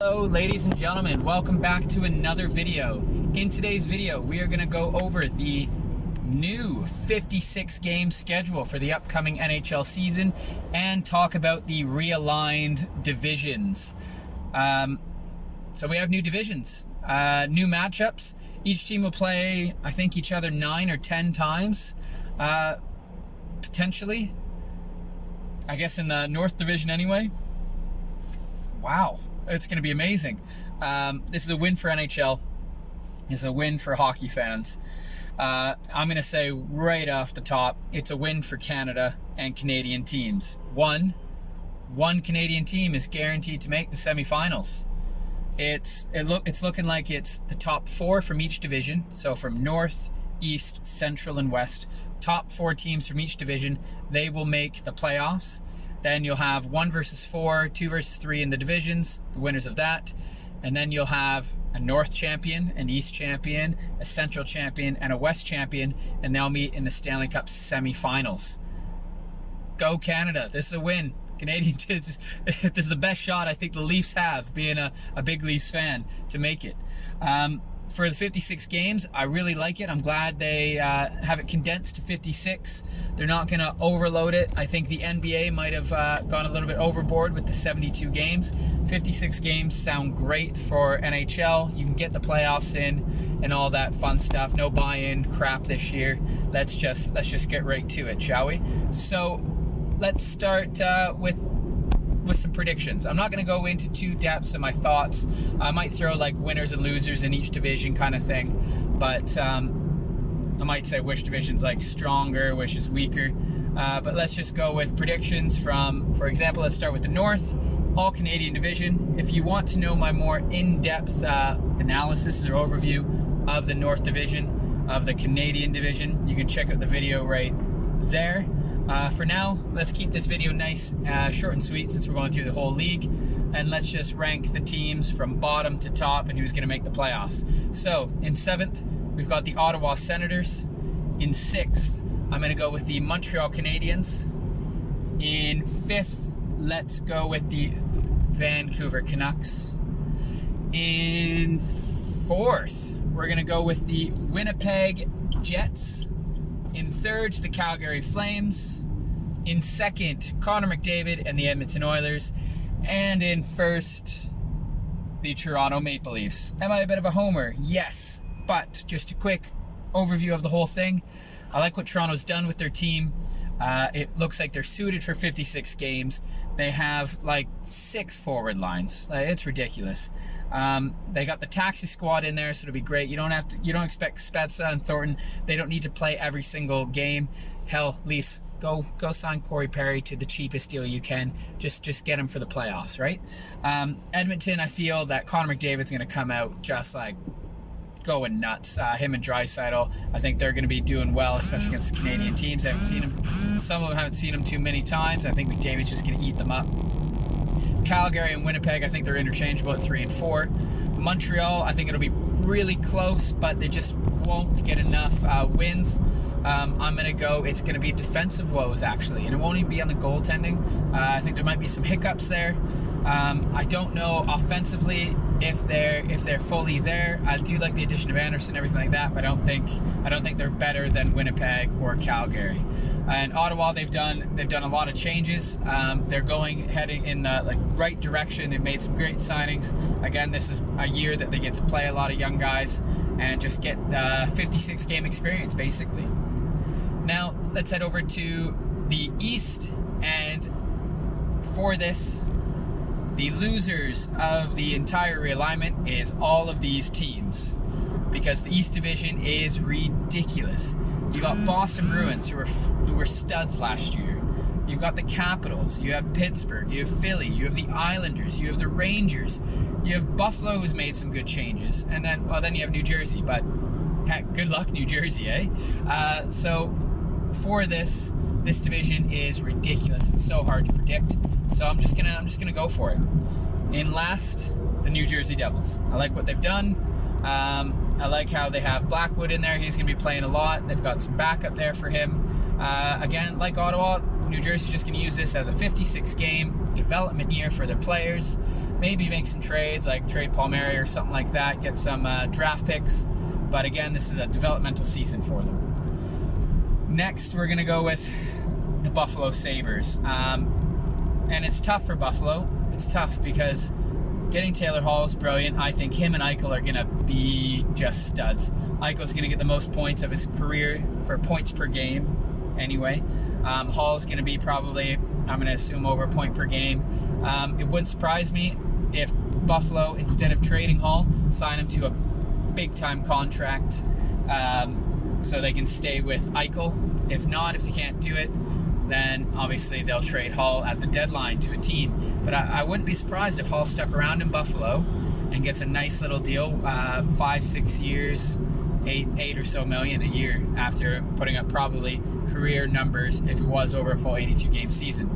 Hello ladies and gentlemen, welcome back to another video. In today's video we are going to go over the new 56 game schedule for the upcoming NHL season and talk about the realigned divisions. So we have new divisions, new matchups. Each team will play, I think, each other 9 or 10 times, potentially. I guess in the North Division anyway. Wow. It's going to be amazing. This is a win for NHL. It's a win for hockey fans. I'm going to say right off the top, it's a win for Canada and Canadian teams. One Canadian team is guaranteed to make the semifinals. It's looking like it's the top 4 from each division. So from North, East, Central, and West, top 4 teams from each division, they will make the playoffs. Then you'll have 1 versus 4, 2 versus 3 in the divisions, the winners of that. And then you'll have a North champion, an East champion, a Central champion, and a West champion, and they'll meet in the Stanley Cup semifinals. Go Canada. This is a win. Canadian kids, this is the best shot I think the Leafs have, being a big Leafs fan, to make it. For the 56 games, I really like it. I'm glad they have it condensed to 56. They're not going to overload it. I think the NBA might have gone a little bit overboard with the 72 games. 56 games sound great for NHL. You can get the playoffs in and all that fun stuff. No buy-in crap this year. Let's just get right to it, shall we? So let's start with some predictions. I'm not going to go into too depths in my thoughts. I might throw like winners and losers in each division kind of thing, but I might say which division's like stronger, which is weaker. But let's just go with predictions from, for example, let's start with the North, all Canadian division. If you want to know my more in-depth analysis or overview of the North division, of the Canadian division, you can check out the video right there. For now, let's keep this video nice, short and sweet, since we're going through the whole league, and let's just rank the teams from bottom to top and who's going to make the playoffs. So in 7th, we've got the Ottawa Senators. In 6th, I'm going to go with the Montreal Canadiens. In 5th, let's go with the Vancouver Canucks. In 4th, we're going to go with the Winnipeg Jets. In 3rd, the Calgary Flames. In 2nd, Connor McDavid and the Edmonton Oilers. And in 1st, the Toronto Maple Leafs. Am I a bit of a homer? Yes. But just a quick overview of the whole thing. I like what Toronto's done with their team. It looks like they're suited for 56 games. They have like 6 forward lines. It's ridiculous. They got the taxi squad in there, so it'll be great. You don't expect Spezza and Thornton. They don't need to play every single game. Hell, Leafs, go sign Corey Perry to the cheapest deal you can. Just get him for the playoffs, right? Edmonton, I feel that Connor McDavid's going to come out just like going nuts. Him and Draisaitl, I think they're going to be doing well, especially against the Canadian teams. I haven't seen him. Some of them haven't seen him too many times. I think McDavid's just going to eat them up. Calgary and Winnipeg, I think they're interchangeable at 3 and 4. Montreal, I think it'll be really close, but they just won't get enough wins. I'm going to go, it's going to be defensive woes, actually, and it won't even be on the goaltending. I think there might be some hiccups there. I don't know offensively if they're fully there. I do like the addition of Anderson and everything like that, but I don't think they're better than Winnipeg or Calgary. And Ottawa, they've done a lot of changes. They're heading in the right direction. They've made some great signings. Again, this is a year that they get to play a lot of young guys and just get 56 game experience basically. Now let's head over to the East, and for this, the losers of the entire realignment is all of these teams, because the East Division is ridiculous. You got Boston Bruins, who were studs last year. You've got the Capitals. You have Pittsburgh. You have Philly. You have the Islanders. You have the Rangers. You have Buffalo, who's made some good changes, and then you have New Jersey. But heck, good luck, New Jersey, eh? So for this division is ridiculous. It's so hard to predict. So I'm just gonna go for it. In last, the New Jersey Devils. I like what they've done. I like how they have Blackwood in there. He's gonna be playing a lot. They've got some backup there for him. Again, like Ottawa, New Jersey's just gonna use this as a 56 game development year for their players. maybe make some trades, like trade Palmieri or something like that, get some draft picks. But again, this is a developmental season for them. Next, we're going to go with the Buffalo Sabres. And it's tough for Buffalo. It's tough because getting Taylor Hall is brilliant. I think him and Eichel are going to be just studs. Eichel's going to get the most points of his career for points per game anyway. Hall's going to be probably, I'm going to assume, over a point per game. It wouldn't surprise me if Buffalo, instead of trading Hall, sign him to a big-time contract so they can stay with Eichel. If not, if they can't do it, then obviously they'll trade Hall at the deadline to a team. But I wouldn't be surprised if Hall stuck around in Buffalo and gets a nice little deal, 5-6 years, $8 or so million a year, after putting up probably career numbers if it was over a full 82-game season.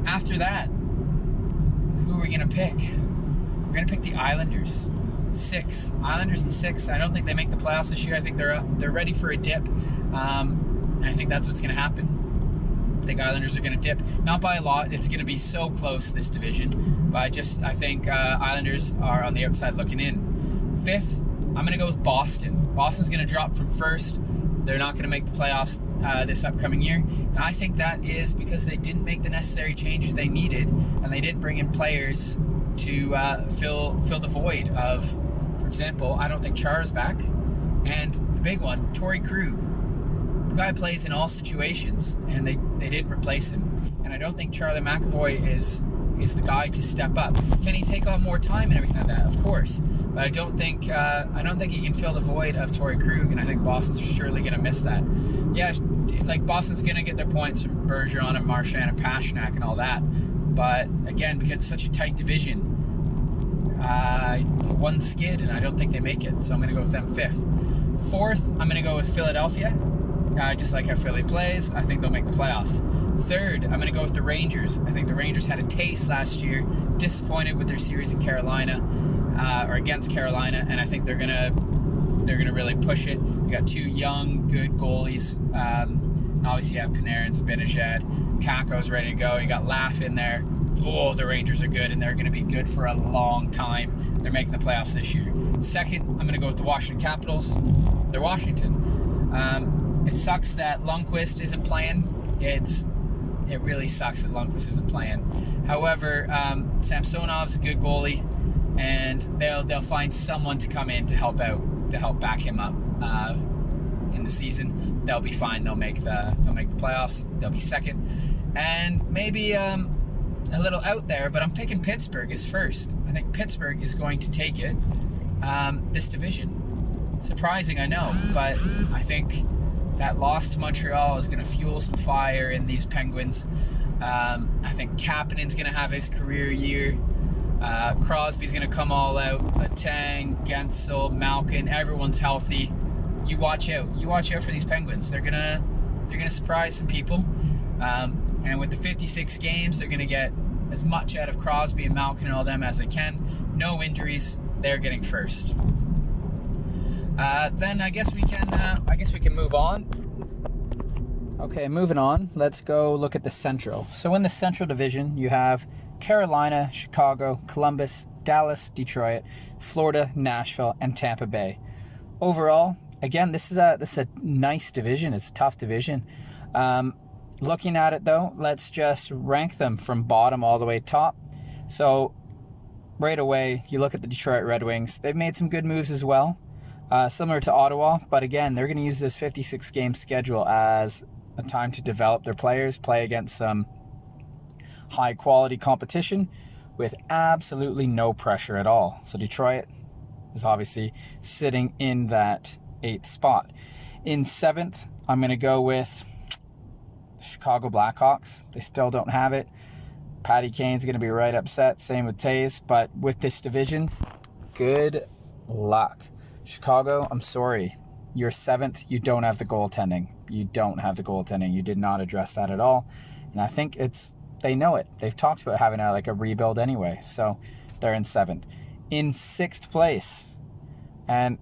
After that, who are we going to pick? We're going to pick the Islanders. 6. Islanders in 6. I don't think they make the playoffs this year. I think they're ready for a dip. And I think that's what's going to happen. I think Islanders are going to dip. Not by a lot. It's going to be so close, this division. But I think Islanders are on the outside looking in. 5th, I'm going to go with Boston. Boston's going to drop from 1st. They're not going to make the playoffs this upcoming year. And I think that is because they didn't make the necessary changes they needed, and they didn't bring in players to fill the void of, for example, I don't think Chara's back. And the big one, Torrey Krug. The guy plays in all situations, and they didn't replace him. And I don't think Charlie McAvoy is the guy to step up. Can he take on more time and everything like that? Of course. But I don't think he can fill the void of Torrey Krug, and I think Boston's surely going to miss that. Yeah, like Boston's going to get their points from Bergeron and Marchand and Pasternak and all that. But again, because it's such a tight division, one skid, and I don't think they make it. So I'm going to go with them 5th. 4th, I'm going to go with Philadelphia. Just like how Philly plays, I think they'll make the playoffs. 3rd, I'm going to go with the Rangers. I think the Rangers had a taste last year, disappointed with their series in Carolina, or against Carolina, and I think they're gonna really push it. They got 2 young, good goalies. Obviously, you have Panarin, Zibanejad, Kakko's ready to go. You got Laugh in there. Oh, the Rangers are good, and they're going to be good for a long time. They're making the playoffs this year. 2nd, I'm going to go with the Washington Capitals. They're Washington. It sucks that Lundqvist isn't playing. It really sucks that Lundqvist isn't playing. However, Samsonov's a good goalie, and they'll find someone to come in to help out, to help back him up in the season. They'll be fine. They'll make the playoffs. They'll be 2nd, and maybe a little out there, but I'm picking Pittsburgh as 1st. I think Pittsburgh is going to take it, this division. Surprising, I know, but I think that loss to Montreal is going to fuel some fire in these Penguins. I think Kapanen's going to have his career year. Crosby's going to come all out. Letang, Gensel, Malkin, everyone's healthy. You watch out. You watch out for these Penguins. They're gonna surprise some people. And with the 56 games, they're going to get as much out of Crosby and Malkin and all them as they can. No injuries. They're getting 1st. Then I guess we can move on. Okay, moving on. Let's go look at the Central. So in the Central Division, you have Carolina, Chicago, Columbus, Dallas, Detroit, Florida, Nashville, and Tampa Bay. Overall, again, this is a nice division. It's a tough division. Looking at it though, let's just rank them from bottom all the way top. So right away, you look at the Detroit Red Wings. They've made some good moves as well. Similar to Ottawa, but again, they're going to use this 56-game schedule as a time to develop their players, play against some high-quality competition with absolutely no pressure at all. So Detroit is obviously sitting in that 8th spot. In 7th, I'm going to go with Chicago Blackhawks. They still don't have it. Patty Kane's going to be right upset. Same with Taves. But with this division, good luck. Chicago, I'm sorry. You're 7th. You don't have the goaltending. You don't have the goaltending. You did not address that at all. And I think they know it. They've talked about having a rebuild anyway. So they're in 7th. In 6th place, and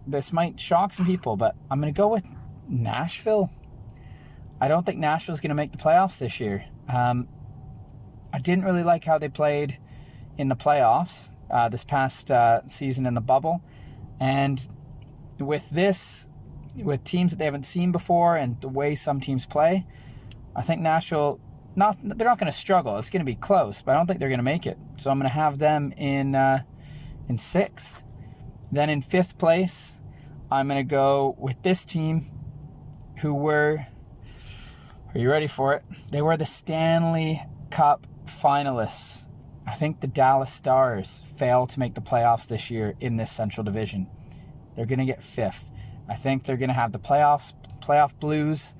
this might shock some people, but I'm going to go with Nashville. I don't think Nashville's going to make the playoffs this year. I didn't really like how they played in the playoffs this past season in the bubble. And with teams that they haven't seen before and the way some teams play, I think Nashville, they're not going to struggle. It's going to be close, but I don't think they're going to make it. So I'm going to have them in 6th. Then in 5th place, I'm going to go with this team who were, are you ready for it? They were the Stanley Cup finalists. I think the Dallas Stars failed to make the playoffs this year in this Central Division. They're going to get 5th. I think they're going to have the playoff blues.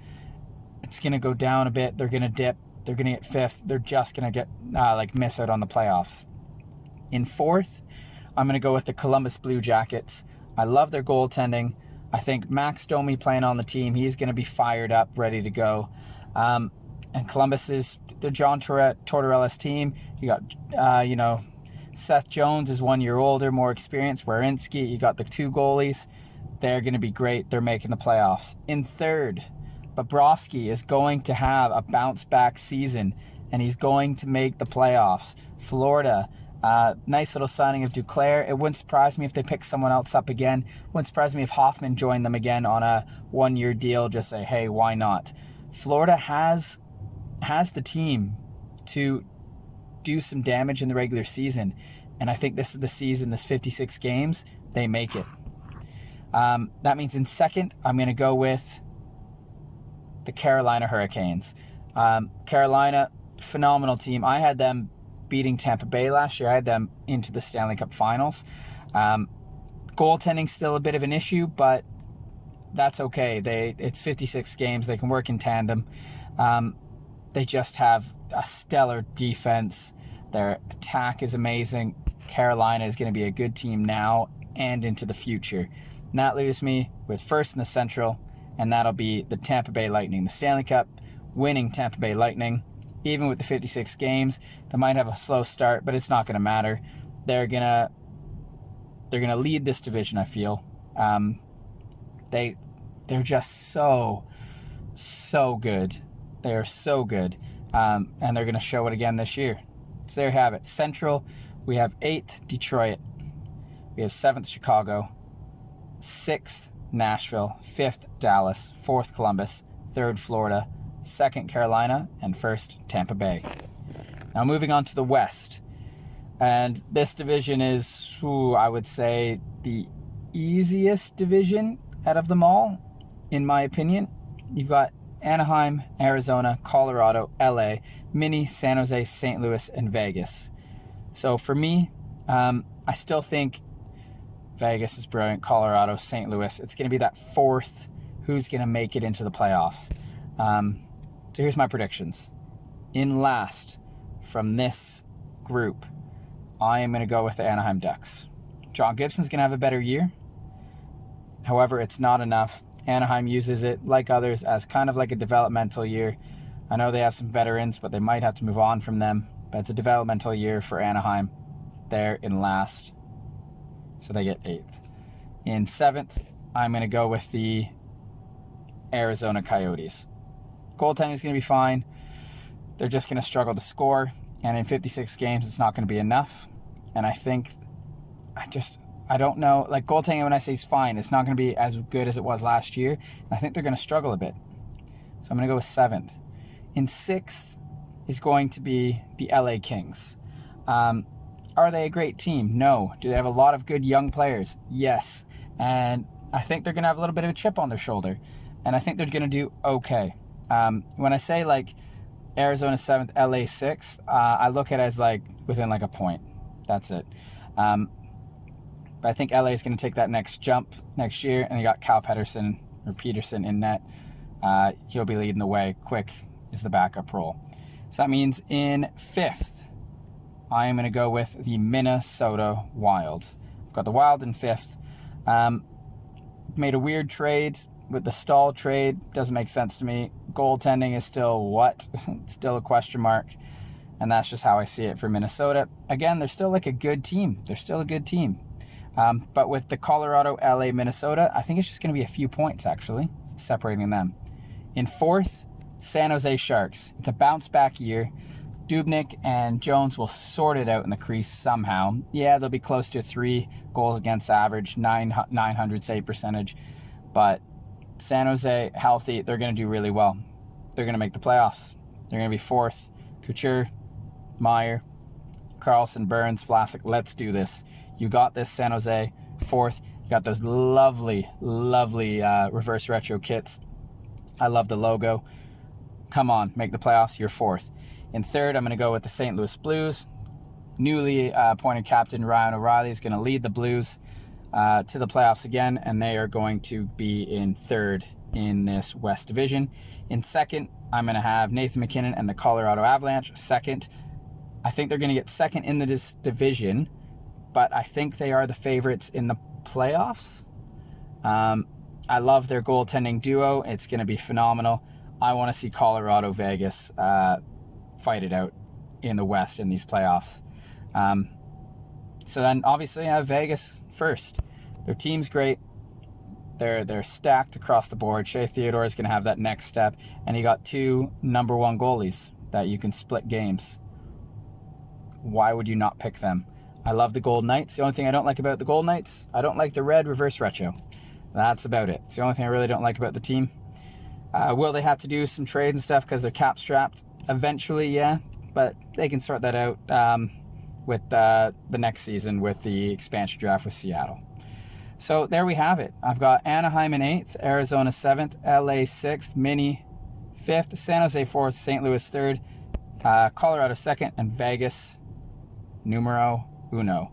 It's going to go down a bit. They're going to dip. They're going to get 5th. They're just going to get miss out on the playoffs. In 4th, I'm going to go with the Columbus Blue Jackets. I love their goaltending. I think Max Domi playing on the team, he's going to be fired up, ready to go. And Columbus is the John Tortorella's team. You got, Seth Jones is 1 year older, more experienced. Werenski, you got the 2 goalies. They're going to be great. They're making the playoffs. In 3rd, Bobrovsky is going to have a bounce-back season, and he's going to make the playoffs. Florida, nice little signing of Duclair. It wouldn't surprise me if they pick someone else up again. Wouldn't surprise me if Hoffman joined them again on a 1-year deal. Just say, hey, why not? Florida has the team to do some damage in the regular season, and I think this is the season, this 56 games, they make it. That means in 2nd, I'm going to go with the Carolina Hurricanes. Carolina, phenomenal team. I had them beating Tampa Bay last year. I had them into the Stanley Cup Finals. Goaltending's still a bit of an issue, but that's okay. It's 56 games. They can work in tandem. They just have a stellar defense. Their attack is amazing. Carolina is going to be a good team now and into the future. And that leaves me with 1st in the Central, and that'll be the Tampa Bay Lightning. The Stanley Cup winning Tampa Bay Lightning. Even with the 56 games, they might have a slow start, but it's not going to matter. They're gonna lead this division, I feel. They're just so good. They are so good, and they're going to show it again this year. So there you have it. Central, we have 8th Detroit, we have 7th Chicago, 6th Nashville, 5th Dallas, 4th Columbus, 3rd Florida, 2nd Carolina, and 1st Tampa Bay. Now moving on to the West. And this division is, I would say, the easiest division out of them all, in my opinion. You've got Anaheim, Arizona, Colorado, LA, Mini, San Jose, St. Louis, and Vegas. So for me, I still think Vegas is brilliant. Colorado, St. Louis. It's going to be that 4th who's going to make it into the playoffs. So here's my predictions. In last from this group, I am going to go with the Anaheim Ducks. John Gibson's going to have a better year. However, it's not enough. Anaheim uses it, like others, as kind of like a developmental year. I know they have some veterans, but they might have to move on from them. But it's a developmental year for Anaheim. They're in last, so they get 8th. In 7th, I'm going to go with the Arizona Coyotes. Goaltending is going to be fine. They're just going to struggle to score. And in 56 games, it's not going to be enough. And I think, I don't know. Like, goaltending, when I say it's fine, it's not going to be as good as it was last year. And I think they're going to struggle a bit. So I'm going to go with 7th. In 6th is going to be the LA Kings. Are they a great team? No. Do they have a lot of good young players? Yes. And I think they're going to have a little bit of a chip on their shoulder. And I think they're going to do okay. When I say, like, Arizona 7th, LA 6th, I look at it as, like, within, like, a point. That's it. But I think LA is going to take that next jump next year. And you got Cal Peterson in net. He'll be leading the way. Quick is the backup role. So that means in 5th, I am going to go with the Minnesota Wild. I've got the Wild in 5th. Made a weird trade with the Stahl trade. Doesn't make sense to me. Goaltending is still what? Still a question mark. And that's just how I see it for Minnesota. Again, they're still like a good team. They're still a good team. But with the Colorado, LA, Minnesota, I think it's just going to be a few points, actually, separating them. In 4th, San Jose Sharks. It's a bounce-back year. Dubnyk and Jones will sort it out in the crease somehow. Yeah, they'll be close to a 3 goals against average, 900 save percentage. But San Jose, healthy, they're going to do really well. They're going to make the playoffs. They're going to be 4th. Couture, Meyer, Carlson, Burns, Vlasic, let's do this. You got this, San Jose. 4th. You got those lovely reverse retro kits. I love the logo. Come on, make the playoffs. You're 4th. In 3rd, I'm going to go with the St. Louis Blues. Newly appointed captain Ryan O'Reilly is going to lead the Blues to the playoffs again, and they are going to be in 3rd in this West Division. In 2nd, I'm going to have Nathan MacKinnon and the Colorado Avalanche. 2nd, I think they're going to get 2nd in this division, but I think they are the favorites in the playoffs. I love their goaltending duo. It's going to be phenomenal. I want to see Colorado, Vegas fight it out in the West in these playoffs. So then obviously I have Vegas first. Their team's great. They're stacked across the board. Shea Theodore is going to have that next step, and you got 2 number 1 goalies that you can split games. Why would you not pick them? I love the Golden Knights. The only thing I don't like about the Golden Knights, I don't like the red reverse retro. That's about it. It's the only thing I really don't like about the team. Will they have to do some trades and stuff because they're cap strapped? Eventually, yeah, but they can sort that out with the next season with the expansion draft with Seattle. So there we have it. I've got Anaheim in 8th, Arizona 7th, LA 6th, Mini 5th, San Jose 4th, St. Louis 3rd, Colorado 2nd, and Vegas numero uno.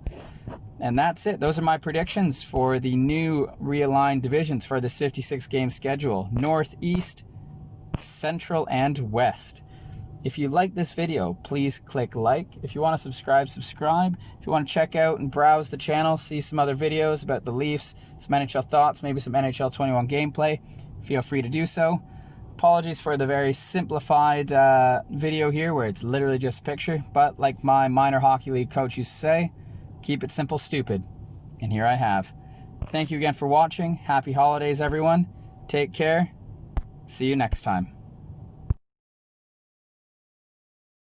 And that's it. Those are my predictions for the new realigned divisions for this 56-game schedule. North, East, Central, and West. If you like this video, please click like. If you want to subscribe, subscribe. If you want to check out and browse the channel, see some other videos about the Leafs, some NHL thoughts, maybe some NHL 21 gameplay, feel free to do so. Apologies for the very simplified video here where it's literally just a picture, but like my minor hockey league coach used to say, keep it simple, stupid. And here I have. Thank you again for watching. Happy holidays, everyone. Take care. See you next time.